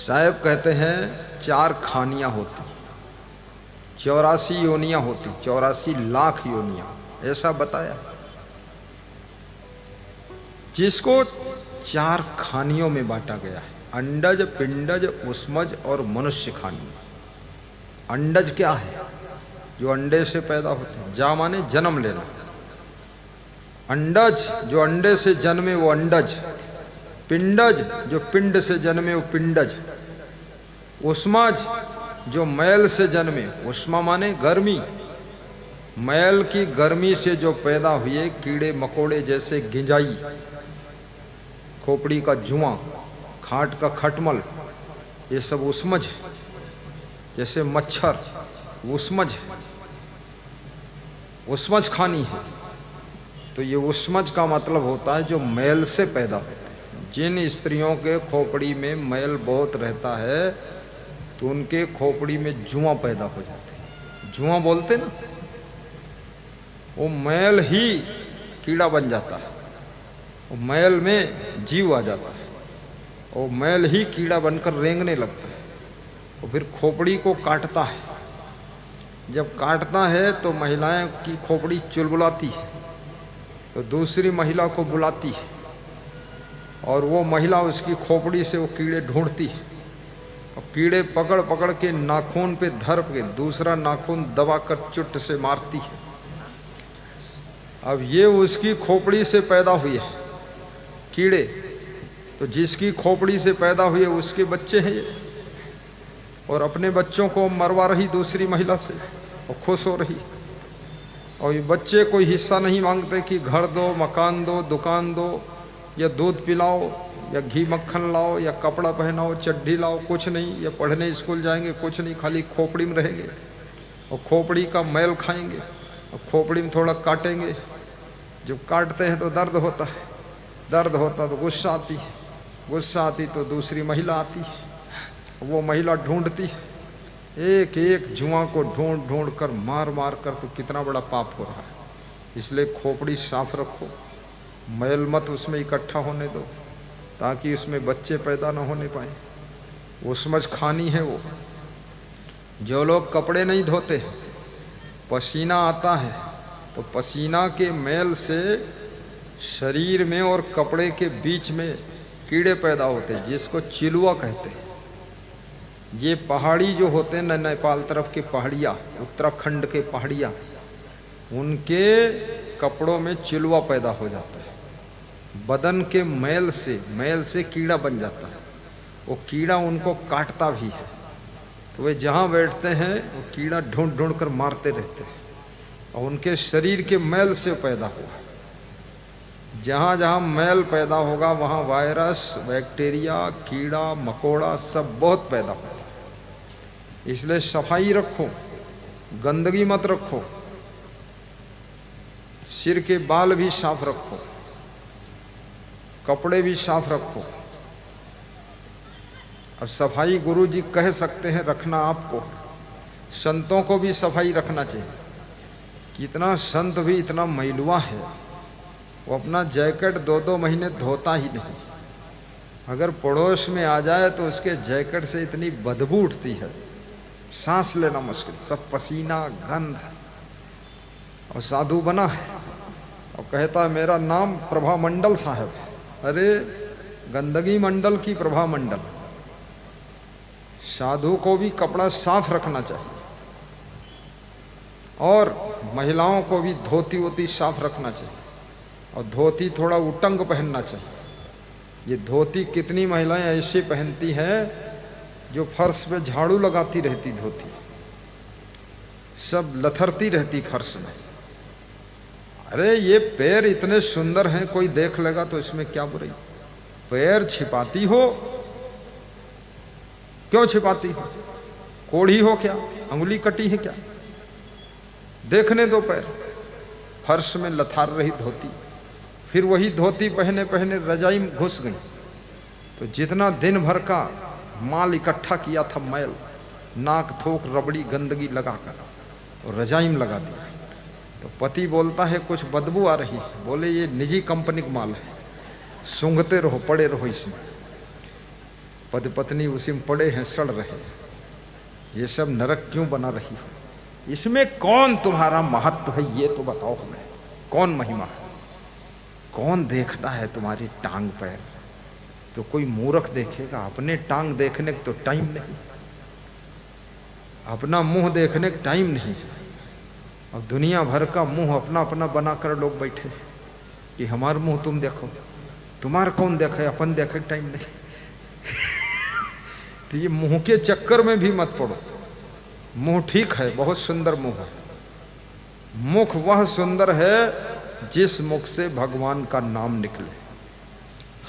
साहब कहते हैं 4 खानियां होती, 84 योनियां होती, 84 लाख योनियां, ऐसा बताया। जिसको 4 खानियों में बांटा गया है, अंडज, पिंडज, उष्मज और मनुष्य खानी। अंडज क्या है? जो अंडे से पैदा होते हैं। जा माने जन्म लेना। अंडज जो अंडे से जन्मे वो अंडज। पिंडज जो पिंड से जन्मे वो पिंडज। उष्मज जो मैल से जन्मे, उष्मा माने गर्मी, मैल की गर्मी से जो पैदा हुए कीड़े मकोड़े जैसे गिंजाई, खोपड़ी का जुआ, खाट का खटमल, ये सब उष्मज। जैसे मच्छर उष्मज, उष्मज खानी है। तो ये उष्मज का मतलब होता है जो मैल से पैदा होते हैं। जिन स्त्रियों के खोपड़ी में मैल बहुत रहता है तो उनके खोपड़ी में जुआ पैदा हो जाते हैं। जुआ बोलते ना, वो मैल ही कीड़ा बन जाता है, वो मैल में जीव आ जाता है, वो मैल ही कीड़ा बनकर रेंगने लगता है, वो फिर खोपड़ी को काटता है। जब काटता है तो महिलाएं की खोपड़ी चुलबुलाती है, तो दूसरी महिला को बुलाती है और वो महिला उसकी खोपड़ी से वो कीड़े ढूंढती है और कीड़े पकड़ पकड़ के नाखून पे धर के दूसरा नाखून दबाकर चुट से मारती है। अब ये उसकी खोपड़ी से पैदा हुई है कीड़े, तो जिसकी खोपड़ी से पैदा हुए उसके बच्चे हैं ये, और अपने बच्चों को मरवा रही दूसरी महिला से और खुश हो रही। और ये बच्चे कोई हिस्सा नहीं मांगते कि घर दो, मकान दो, दुकान दो, या दूध पिलाओ, या घी मक्खन लाओ, या कपड़ा पहनाओ, चड्ढी लाओ, कुछ नहीं। या पढ़ने स्कूल जाएंगे, कुछ नहीं, खाली खोपड़ी में रहेंगे और खोपड़ी का मैल खाएंगे और खोपड़ी में थोड़ा काटेंगे। जब काटते हैं तो दर्द होता है, दर्द होता तो गुस्सा आती है, गुस्सा आती तो दूसरी महिला आती है, वो महिला ढूंढती है, एक एक जुआ को ढूंढ ढूंढ कर मार मार कर, तो कितना बड़ा पाप हो रहा है। इसलिए खोपड़ी साफ रखो, मैल मत उसमें इकट्ठा होने दो ताकि उसमें बच्चे पैदा न होने पाए। वो समझ खानी है। वो जो लोग कपड़े नहीं धोते, पसीना आता है तो पसीना के मैल से शरीर में और कपड़े के बीच में कीड़े पैदा होते हैं, जिसको चिलुआ कहते हैं। ये पहाड़ी जो होते हैं न, नेपाल तरफ के पहाड़ियाँ, उत्तराखंड के पहाड़ियाँ, उनके कपड़ों में चिलुआ पैदा हो जाता है। बदन के मैल से कीड़ा बन जाता है। वो कीड़ा उनको काटता भी है, तो वे जहाँ बैठते हैं वो कीड़ा ढूंढ ढूंढ कर मारते रहते हैं, और उनके शरीर के मैल से पैदा हुआ। जहाँ जहाँ मैल पैदा होगा वहाँ वायरस, बैक्टीरिया, कीड़ा मकोड़ा सब बहुत पैदा होता है। इसलिए सफाई रखो, गंदगी मत रखो, सिर के बाल भी साफ रखो, कपड़े भी साफ रखो। अब सफाई गुरु जी कह सकते हैं रखना आपको, संतों को भी सफाई रखना चाहिए। कितना संत भी इतना मैलुआ है, वो अपना जैकेट 2-2 महीने धोता ही नहीं। अगर पड़ोस में आ जाए तो उसके जैकेट से इतनी बदबू उठती है, सांस लेना मुश्किल, सब पसीना गंध। और साधु बना है और कहता है मेरा नाम प्रभा मंडल साहब। अरे गंदगी मंडल की प्रभा मंडल। साधु को भी कपड़ा साफ रखना चाहिए, और महिलाओं को भी धोती वोती साफ रखना चाहिए, और धोती थोड़ा उटंग पहनना चाहिए। ये धोती कितनी महिलाएं ऐसे पहनती हैं जो फर्श पे झाड़ू लगाती रहती, धोती सब लथरती रहती फर्श में। अरे ये पैर इतने सुंदर हैं, कोई देख लेगा तो इसमें क्या बुराई। पैर छिपाती हो, क्यों छिपाती हो? कोढ़ी हो क्या? अंगुली कटी है क्या? देखने दो पैर। फर्श में लथार रही धोती, फिर वही धोती पहने पहने रजाई में घुस गई, तो जितना दिन भर का माल इकट्ठा किया था मैल, नाक थोक रबड़ी गंदगी लगाकर और रजाई में लगा दिया। तो पति बोलता है कुछ बदबू आ रही है। बोले ये निजी कंपनी का माल है, सूंघते रहो, पड़े रहो इसमें। पति पत्नी उसी में पड़े हैं, सड़ रहे हैं। ये सब नरक क्यों बना रही हो? इसमें कौन तुम्हारा महत्व है ये तो बताओ हमें, कौन महिमा है? कौन देखता है तुम्हारी टांग पैर? तो कोई मूर्ख देखेगा। अपने टांग देखने का तो टाइम नहीं, अपना मुंह देखने का टाइम नहीं। अब दुनिया भर का मुंह अपना अपना बनाकर लोग बैठे कि हमारा मुंह तुम देखो, तुम्हारा कौन देखे, अपन देखे टाइम नहीं। तो ये मुंह के चक्कर में भी मत पड़ो। मुंह ठीक है, बहुत सुंदर मुंह है। मुख वह सुंदर है जिस मुख से भगवान का नाम निकले।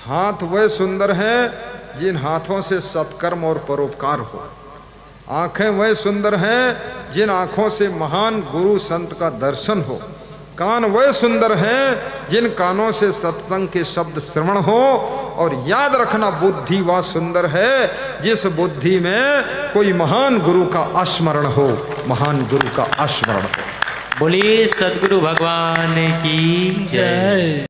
हाथ वह सुंदर हैं जिन हाथों से सत्कर्म और परोपकार हो। आंखें वह सुंदर हैं जिन आंखों से महान गुरु संत का दर्शन हो। कान वह सुंदर हैं जिन कानों से सत्संग के शब्द श्रवण हो। और याद रखना, बुद्धि वह सुंदर है जिस बुद्धि में कोई महान गुरु का स्मरण हो, महान गुरु का स्मरण हो। बोलिए सद्गुरु भगवान की जय।